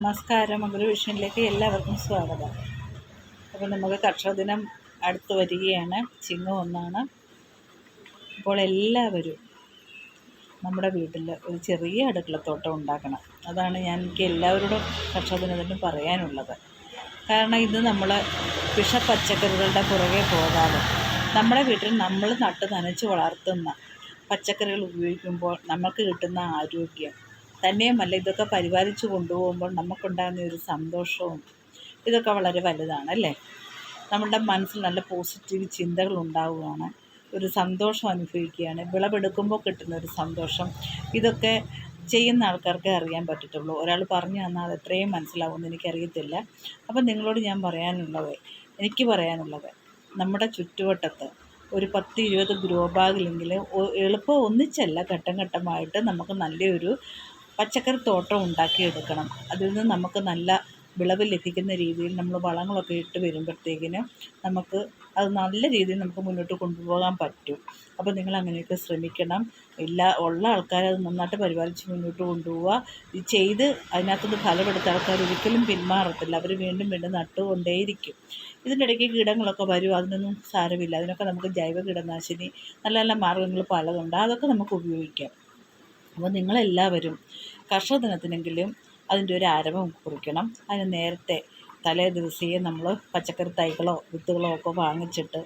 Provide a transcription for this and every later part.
നമസ്കാരം. അഗ്രവിഷനിലേക്ക് എല്ലാവർക്കും സ്വാഗതം. അപ്പോൾ നമുക്ക് കർഷക ദിനം അടുത്ത് വരികയാണ്. ചിങ്ങം 1. അപ്പോൾ എല്ലാവരും നമ്മുടെ വീട്ടിൽ ഒരു ചെറിയ അടുക്കളത്തോട്ടം ഉണ്ടാക്കണം. അതാണ് എനിക്ക് എല്ലാവരോടും കർഷക ദിനത്തിനും പറയാനുള്ളത്. കാരണം ഇത് നമ്മൾ വിഷപ്പച്ചക്കറികളുടെ പുറകെ പോകാതെ നമ്മുടെ വീട്ടിൽ നമ്മൾ നട്ട് നനച്ച് വളർത്തുന്ന പച്ചക്കറികൾ ഉപയോഗിക്കുമ്പോൾ നമുക്ക് കിട്ടുന്ന ആരോഗ്യം തന്നെയുമല്ല, ഇതൊക്കെ പരിപാലിച്ചു കൊണ്ടുപോകുമ്പോൾ നമുക്കുണ്ടാകുന്ന ഒരു സന്തോഷവും ഇതൊക്കെ വളരെ വലുതാണ് അല്ലേ. നമ്മളുടെ മനസ്സിൽ നല്ല പോസിറ്റീവ് ചിന്തകൾ ഉണ്ടാവുകയാണ്, ഒരു സന്തോഷം അനുഭവിക്കുകയാണ്. വിളവെടുക്കുമ്പോൾ കിട്ടുന്ന ഒരു സന്തോഷം ഇതൊക്കെ ചെയ്യുന്ന ആൾക്കാർക്കേ അറിയാൻ പറ്റത്തുള്ളൂ. ഒരാൾ പറഞ്ഞു തന്നാൽ അത് എത്രയും മനസ്സിലാവുമെന്ന് എനിക്കറിയത്തില്ല. അപ്പം നിങ്ങളോട് എനിക്ക് പറയാനുള്ളത് നമ്മുടെ ചുറ്റുവട്ടത്ത് ഒരു 10-20 ഗ്രോ ബാഗിലെങ്കിൽ എളുപ്പം ഒന്നിച്ചല്ല, ഘട്ടം ഘട്ടമായിട്ട് നമുക്ക് നല്ലൊരു പച്ചക്കറി തോട്ടം ഉണ്ടാക്കിയെടുക്കണം. അതിൽ നിന്ന് നമുക്ക് നല്ല വിളവ് ലഭിക്കുന്ന രീതിയിൽ നമ്മൾ വളങ്ങളൊക്കെ ഇട്ട് വരുമ്പോഴത്തേക്കിന് നമുക്ക് അത് നല്ല രീതിയിൽ നമുക്ക് മുന്നോട്ട് കൊണ്ടുപോകാൻ പറ്റും. അപ്പോൾ നിങ്ങൾ അങ്ങനെയൊക്കെ ശ്രമിക്കണം. ഉള്ള ആൾക്കാരത് നന്നായിട്ട് പരിപാലിച്ച് മുന്നോട്ട് കൊണ്ടുപോവുക. ഇത് ചെയ്ത് അതിനകത്തുനിന്ന് ഫലമെടുത്ത ആൾക്കാർ ഒരിക്കലും പിന്മാറത്തില്ല. അവർ വീണ്ടും വീണ്ടും നട്ടുകൊണ്ടേയിരിക്കും. ഇതിൻ്റെ ഇടയ്ക്ക് കീടങ്ങളൊക്കെ വരും, അതിനൊന്നും സാരമില്ല. അതിനൊക്കെ നമുക്ക് ജൈവ കീടനാശിനി നല്ല നല്ല മാർഗ്ഗങ്ങൾ പലതുണ്ട്, അതൊക്കെ നമുക്ക് ഉപയോഗിക്കാം. അപ്പോൾ നിങ്ങളെല്ലാവരും കർഷക ദിനത്തിനെങ്കിലും അതിൻ്റെ ഒരു ആരവം കുറിക്കണം. അതിന് നേരത്തെ തലേ ദിവസമേ നമ്മൾ പച്ചക്കറി തൈകളോ വിത്തുകളോ ഒക്കെ വാങ്ങിച്ചിട്ട്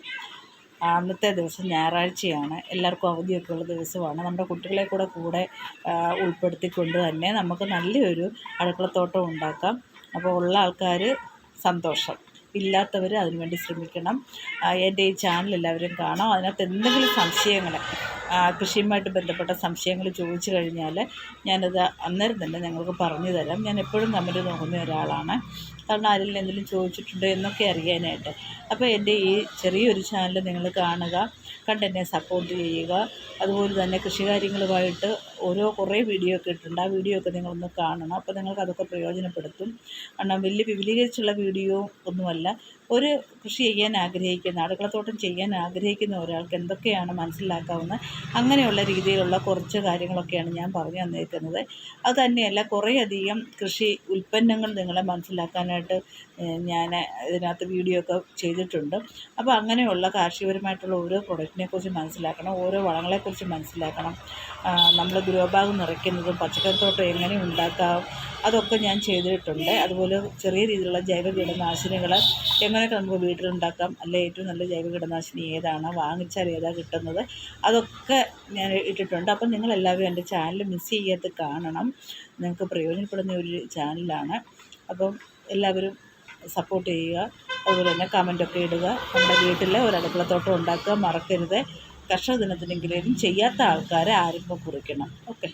അന്നത്തെ ദിവസം ഞായറാഴ്ചയാണ്, എല്ലാവർക്കും അവധിയൊക്കെ ഉള്ള ദിവസമാണ്. നമ്മുടെ കുട്ടികളെ കൂടെ ഉൾപ്പെടുത്തിക്കൊണ്ട് തന്നെ നമുക്ക് നല്ലൊരു അടുക്കളത്തോട്ടം ഉണ്ടാക്കാം. അപ്പോൾ ഉള്ള ആൾക്കാർ സന്തോഷം, ഇല്ലാത്തവർ അതിനുവേണ്ടി ശ്രമിക്കണം. എൻ്റെ ഈ ചാനൽ എല്ലാവരും കാണാം. അതിനകത്ത് എന്തെങ്കിലും സംശയങ്ങൾ, കൃഷിയുമായിട്ട് ബന്ധപ്പെട്ട സംശയങ്ങൾ ചോദിച്ചു കഴിഞ്ഞാൽ ഞാനത് അന്നേരം തന്നെ ഞങ്ങൾക്ക് പറഞ്ഞു തരാം. ഞാൻ എപ്പോഴും കമൻറ്റ് നോക്കുന്ന ഒരാളാണ്, കാരണം ആരെങ്കിലും എന്തെങ്കിലും ചോദിച്ചിട്ടുണ്ടോ എന്നൊക്കെ അറിയാനായിട്ട്. അപ്പോൾ എൻ്റെ ഈ ചെറിയൊരു ചാനൽ നിങ്ങൾ കാണുക, കണ്ടെന്നെ സപ്പോർട്ട് ചെയ്യുക. അതുപോലെ തന്നെ കൃഷികാര്യങ്ങളുമായിട്ട് കുറേ വീഡിയോ ഒക്കെ ഇട്ടിട്ടുണ്ട്, ആ വീഡിയോ ഒക്കെ നിങ്ങളൊന്ന് കാണണം. അപ്പോൾ നിങ്ങൾക്ക് അതൊക്കെ പ്രയോജനപ്പെടുത്തും. കാരണം വലിയ വിപുലീകരിച്ചുള്ള വീഡിയോ ഒന്നുമല്ല. ഒരു കൃഷി ചെയ്യാൻ ആഗ്രഹിക്കുന്ന, അടുക്കളത്തോട്ടം ചെയ്യാൻ ആഗ്രഹിക്കുന്ന ഒരാൾക്ക് എന്തൊക്കെയാണ് മനസ്സിലാക്കാവുന്ന അങ്ങനെയുള്ള രീതിയിലുള്ള കുറച്ച് കാര്യങ്ങളൊക്കെയാണ് ഞാൻ പറഞ്ഞു തന്നേക്കുന്നത്. അത് തന്നെയല്ല, കുറേയധികം കൃഷി ഉൽപ്പന്നങ്ങൾ നിങ്ങളെ മനസ്സിലാക്കാനായിട്ട് ഞാൻ ഇതിനകത്ത് വീഡിയോ ഒക്കെ ചെയ്തിട്ടുണ്ട്. അപ്പോൾ അങ്ങനെയുള്ള കാർഷികപരമായിട്ടുള്ള ഓരോ പ്രൊഡക്റ്റിനെക്കുറിച്ച് മനസ്സിലാക്കണം, ഓരോ വളങ്ങളെക്കുറിച്ച് മനസ്സിലാക്കണം. നമ്മൾ ഗ്രോ ബാഗ് നിറയ്ക്കുന്നതും പച്ചക്കറിത്തോട്ടം എങ്ങനെ ഉണ്ടാക്കാം അതൊക്കെ ഞാൻ ചെയ്തിട്ടുണ്ട്. അതുപോലെ ചെറിയ രീതിയിലുള്ള ജൈവ കീടനാശിനികൾ എങ്ങനെയൊക്കെ നമുക്ക് വീട്ടിലുണ്ടാക്കാം, അല്ലെ ഏറ്റവും നല്ല ജൈവ കീടനാശിനി ഏതാണ്, വാങ്ങിച്ചാൽ ഏതാണ് കിട്ടുന്നത്, അതൊക്കെ ഞാൻ ഇട്ടിട്ടുണ്ട്. അപ്പം നിങ്ങളെല്ലാവരും എൻ്റെ ചാനൽ മിസ് ചെയ്യാതെ കാണണം. നിങ്ങൾക്ക് പ്രയോജനപ്പെടുന്ന ഒരു ചാനലാണ്. അപ്പം എല്ലാവരും സപ്പോർട്ട് ചെയ്യുക. അതുപോലെ തന്നെ കമൻറ്റൊക്കെ ഇടുക. നമ്മുടെ വീട്ടിൽ ഒരു അടുക്കളത്തോട്ടം ഉണ്ടാക്കുക മറക്കരുത്. കർഷക ദിനത്തിനെങ്കിലും ചെയ്യാത്ത ആൾക്കാരെ ആരംഭം കുറിക്കണം. ഓക്കെ.